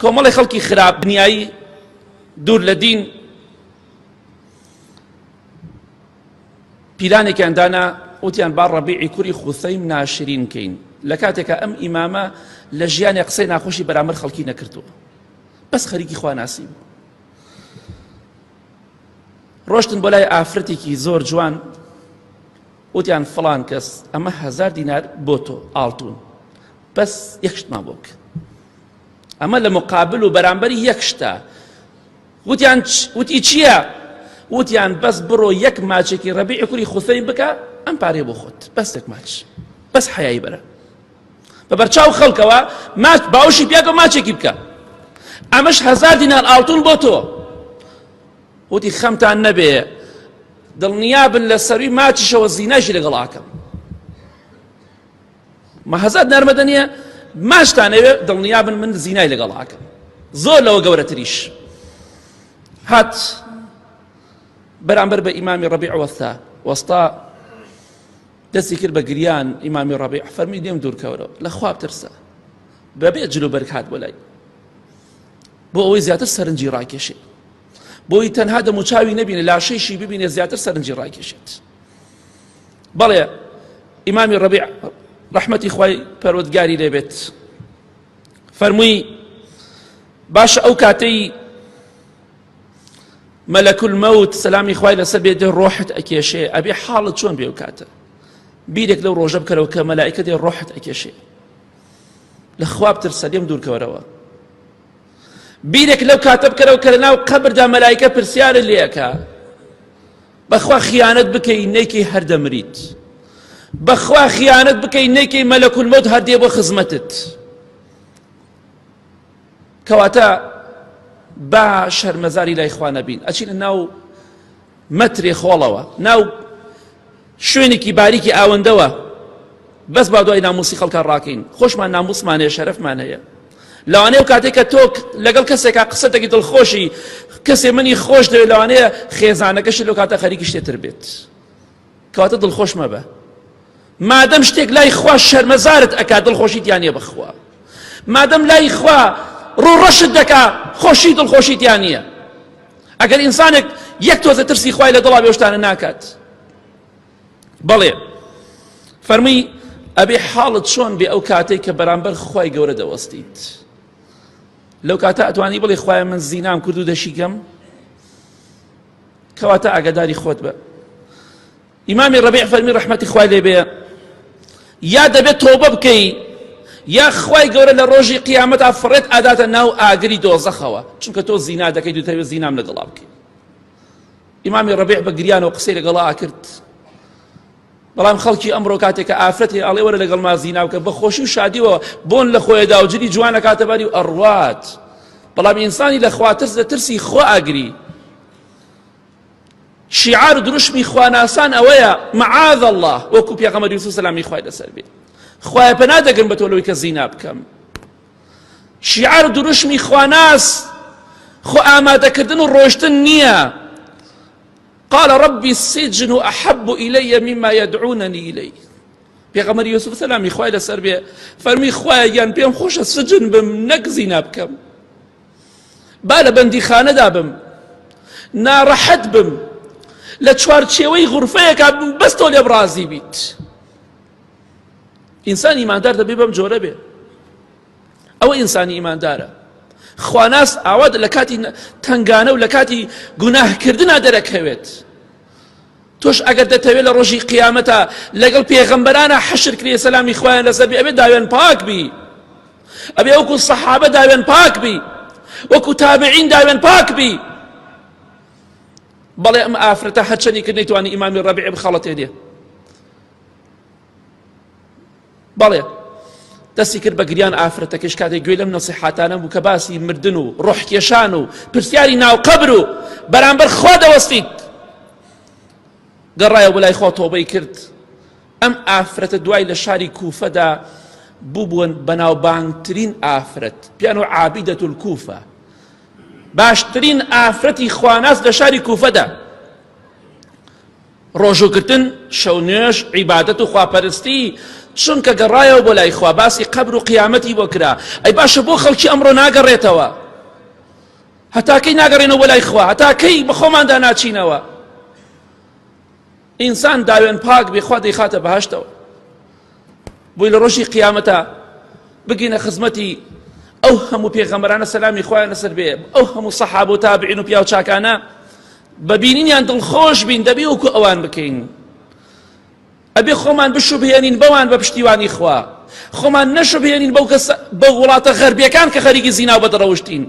کۆمەڵی خەڵکی خراپ دنیایی دوور لە دین پیرانێکیان دانا وتیان با ڕەبیعی کوڕی خوسەیم ناشرین کەین لە کاتێکە ئەم ئیمامە لە ژیانی قسەی ناخۆشی بەرامبەر خەڵکی نەکردووە بەس خەریکی خواناسی بوو ڕۆشتن بۆ لای ئافرەتێکی زۆر جوان وتیان فڵان کەس ئەمە 1000 دینار بۆ تۆ ئاڵتون بەس یەک شتمان بۆ بکە ئەمە لە مقابل و بەرامبەری یەک شتە وتی چییە وتیان بەس بڕۆ یەک ماچێکی ڕەبیعی کوڕی خوسەی بکە ئەم پارەی بۆ خۆت بەس یەک ماچ بەس حەیایی بەرە بە بەرچاو خەڵکەوە ماچ باوشی پیاکە ماچێکی بکە ئەمەش 1000 دینار ئاڵتون بۆ تۆ وتی خەمتان نەبێ دڵنیابن لە سەروی ماچیشەوە زینایشی لەگەڵ ئاکەم مە 1000 دینار مەدەنیە ماچتانەوێ دڵنیابن من زینای لەگەڵ ئاکەم زۆر لەوە گەورەتریش هات بەرامبەر بە ئیمامی ڕەبیع وەستا دەستی کرد بە گریان ئیمامی ڕەبیع فەرمی دێم دوورکەوەرەوە لە خوا بترسە بەبێ جلو بەرگ هات بۆ لای بۆ ئەوەی زیاتر سەرنجی ڕاکێشێ بۆی تەنها دەموچاوی نەبینێ لاشەیشی ببینێ زیاتر سەرنجی ڕاکێشێت بەڵێ ئیمامی ڕەبیع ڕەحمەتی خوای پەروەردگاری لێبێت فەرمووی باشە ئەو کاتەی مەلەک المەوت سەلامی خوای لەسەر بێت ڕۆحت ئەکێشێ ئەبێ حاڵت چۆن بێ ئەو کاتە بیرێک لەو ڕۆژە بکەرەوە کە مەلائیکە دێ ڕۆحت ئەکێشێ لە خوا بترسە لێم دوورکەوەرەوە بیرێک لەو کاتە بکەرەوە کە لەناو قەبردا مەلائیکە پرسیارت لێەکە بەخوا خیانەت بکەی نەیکەی هەردەمریت بەخوا خیانەت بکەی نەیکەی مەلەک المەوت هەردێ بۆ خزمەتت کەواتە با شەرمەزاری لای خوا نەبین ئەچینە ناو مەترێ خۆڵەوە ناو شوێنێکی باریکی ئاوەندەوە بەس با دوای ناموسی خەڵکان ڕاکەین خۆشمان ناموسمان هەیە شەرەفمان هەیە لەوانەیە کاتێک کە تۆ لەگەڵ کەسێکا قسەتێکی دڵخۆشی کەسێ منی خۆش دەوێت لەوانەیە خێزانەکەشت لەو کاتە خەریکی شتێتر بێت کەواتە دڵخۆش مەبە مادەم شتێک لای خوا شەرمەزارت ئەکا دڵخۆشیتیان نییە بەخوا مادەم لای خوا ڕوڕەشت دەکا خۆشی دڵخۆشیتیان نییە ئەگەر ئینسانێک یەک تۆزە ترسی خوای لە دڵا بێ شتانە ناکات بەڵێ فەرمووی ئەبێ حاڵت چۆن بێ ئەو کاتەی کە بەرامبەر خوای گەورە دەوەستیت لەو کاتە ئەتوانی بڵێ خوایە من زینام کرد و دەشیکەم کەواتە ئاگاداری خۆت بە ئیمامی ڕەبیع فەرمی ڕەحمەتی خوای لێ بێ یا دەبێت تۆبە بکەی یا خوای گەورە لە ڕۆژی قیامەتا فڕێت ئاداتە ناو ئاگری دۆزەخەوە چونکە تۆ زینا دەکەیت و دەتەوێت زینام لەگەڵا بکەیت ئیمامی ڕەبیع بە گریانەوە قسەی لەگەڵا کرد بەڵام خەڵکی ئەمڕۆ کاتێککە ئافرەتی ئاڵێ وەرە لەگەڵ ما زینا بکە بە خۆشی و شادیەوە بۆن لە خۆیدا و جلی جوانە کاتەباری و ئەڕوات بەڵام ئینسانی لە خوا ترس دەترسی خۆ ئاگری شیعار دروشمی خواناسان ئەوەیە معاذ الله وەکو پێغەمبەر یوسف سەلامی خوای لەسەر بێ خوایە پەنا دەگرم بە تۆ لەوەی کە زینا بکەم شیعار دروشمی خواناس خۆ ئامادەکردن و ڕۆشتن نییە قال ربي السجن أحب إلي مما يدعونني إليه پێغەمبەر یوسف سەلامی خوای لەسەر بێ فەرمی خوایە گیان پێم خۆشە سجن بم نەک زینا بکەم با لە بەندیخانەدا بم ناڕەحەت بم لە چوارچێوەی غورفەیەکا بم بەس تۆ لێم ڕازی بیت ئینسان ئیماندار دەبێ بەم جۆرە بێ ئەوە ئینسانی ئیماندارە خواناس ئاوات لە کاتی تنگانە و لە کاتی گوناهکردنا دەرەکەوێت تۆش ئەگەر دەتەوێت لە ڕۆژی قیامەتە لەگەڵ پێغەمبەرانە حەشر کرێ سەلامی خوایان لەسەر بێ ئەبێ داوێن پاک بی ئەبێ وەکو سەحابە داوێن پاک بی وەکو تابعین داوێن پاک بی بەڵێ ئەم ئافرەتە هەرچەندی کرد نەیتوانی ئیمامی ڕەبیع بخەڵەتێ دێ بەڵێ دەستی کرد بە گریان ئافرەتەکەش کاتێک گوێ لەم نەسیحاتانە بوو کە باسی مردن و ڕۆحکێشان و پرسیاری ناو قەبر و بەرامبەر خوا دەوەستیت گەڕایە بەلای خوا تۆبەی کرد ئەم ئافرەتە دوای لە شاری کوفەدا بووبوون بەناوبانگترین ئافرەت پیان و عابیدەت الکوفە باشترین ئافرەتی خواناس لە شاری کوفەدا ڕۆژوگرتن شەو نوێژ عیبادەت و خواپەرستی چونکە گەڕایەوە بۆ لای خوا باسی قەبر و قیامەتی بۆ کرا ئەی باشە بۆ خەڵکی ئەمڕۆ ناگەڕێتەوە هەتاکەی ناگەڕێنەوە بۆ لای خوا هەتاکەی بە خۆماندا ناچینەوە ئینسان داوێن پاک بێ خوا دەیخاتە بەهەشتەوە بۆی لە ڕۆژی قیامەتە بگینە خزمەتی ئەو هەموو پێغەمبەرانە سەلامی خوایان لەسەر بێ ئەو هەموو سەحابە و تابعین و پیاو چاکانە بەبینینیان دڵخۆش بین دەبێ وەکو ئەوان بکەین ئەبێ خۆمان بشوبهێنین بەوان بە پشتیوانی خوا خۆمان نەشوبهێنین بەو وڵاتە غەربیەکان کە خەریکی زینا و بەدڕەوشتین